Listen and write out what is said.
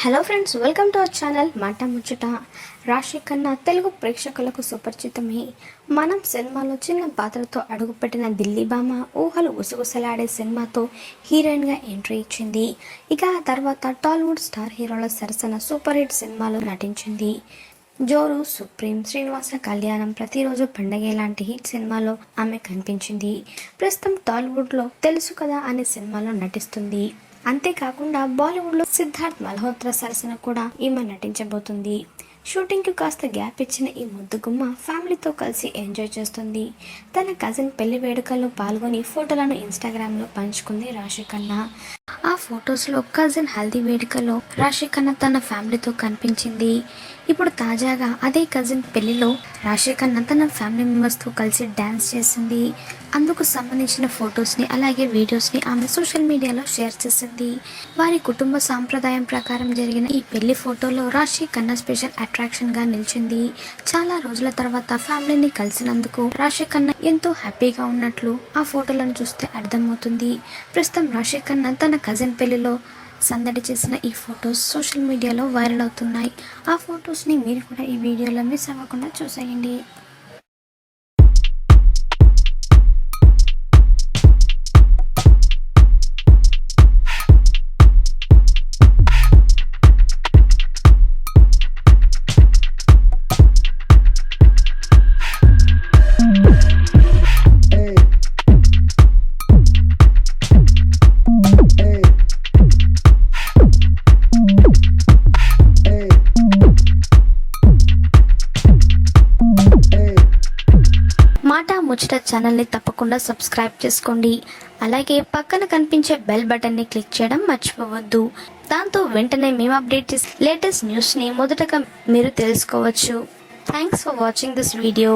Hello friends, welcome to our channel మాట ముచ్చట. రాశి ఖన్నా తెలుగు ప్రేక్షకులకు సుపరిచితమే. మనం సినిమాలో చిన్న పాత్రతో అడుగుపెట్టిన ఢిల్లీ బామ ఊహలు గుసగుసలాడే సినిమాతో హీరోయిన్గా ఎంట్రీ ఇచ్చింది. ఇక ఆ తర్వాత టాలీవుడ్ స్టార్ హీరోల సరసన సూపర్ హిట్ సినిమాలో నటించింది. జోరు, సుప్రీం, శ్రీనివాస కళ్యాణం, ప్రతిరోజు పండగే లాంటి హిట్ సినిమాలో ఆమె కనిపించింది. ప్రస్తుతం టాలీవుడ్లో తెలుసు కదా అనే సినిమాలో నటిస్తుంది. అంతేకాకుండా బాలీవుడ్లో సిద్ధార్థ్ మల్హోత్రా సరసన కూడా ఈమె నటించబోతుంది. షూటింగ్కి కాస్త గ్యాప్ ఇచ్చిన ఈ ముద్దుగుమ్మ ఫ్యామిలీతో కలిసి ఎంజాయ్ చేస్తుంది. తన కజిన్ పెళ్లి వేడుకల్లో పాల్గొని ఫోటోలను ఇన్స్టాగ్రామ్లో పంచుకుంది రాశి ఖన్నా. ఆ ఫొటోస్లో కజిన్ హల్దీ వేడుకలో రాశి ఖన్నా తన ఫ్యామిలీతో కనిపించింది. ఇప్పుడు తాజాగా అదే కజిన్ పెళ్లిలో రాశి ఖన్నా తన ఫ్యామిలీ మెంబర్స్తో కలిసి డ్యాన్స్ చేసింది. అందుకు సంబంధించిన ఫొటోస్ని అలాగే వీడియోస్ని ఆమె సోషల్ మీడియాలో షేర్ చేసింది. వారి కుటుంబ సాంప్రదాయం ప్రకారం జరిగిన ఈ పెళ్లి ఫోటోలో రాశి ఖన్నా స్పెషల్ అట్రాక్షన్గా నిలిచింది. చాలా రోజుల తర్వాత ఫ్యామిలీని కలిసినందుకు రాశి ఖన్నా ఎంతో హ్యాపీగా ఉన్నట్లు ఆ ఫోటోలను చూస్తే అర్థమవుతుంది. ప్రస్తుతం రాశి ఖన్నా తన కజిన్ పెళ్లిలో సందడి చేసిన ఈ ఫొటోస్ సోషల్ మీడియాలో వైరల్ అవుతున్నాయి. ఆ ఫొటోస్ని మీరు కూడా ఈ వీడియోలో మిస్ అవ్వకుండా చూసేయండి. మాట ముచ్చట ఛానల్ని తప్పకుండా సబ్స్క్రైబ్ చేసుకోండి. అలాగే పక్కన కనిపించే బెల్ బటన్ని క్లిక్ చేయడం మర్చిపోవద్దు. దాంతో వెంటనే మేము అప్డేట్ చేసే లేటెస్ట్ న్యూస్ని మొదటగా మీరు తెలుసుకోవచ్చు. Thanks for watching this video.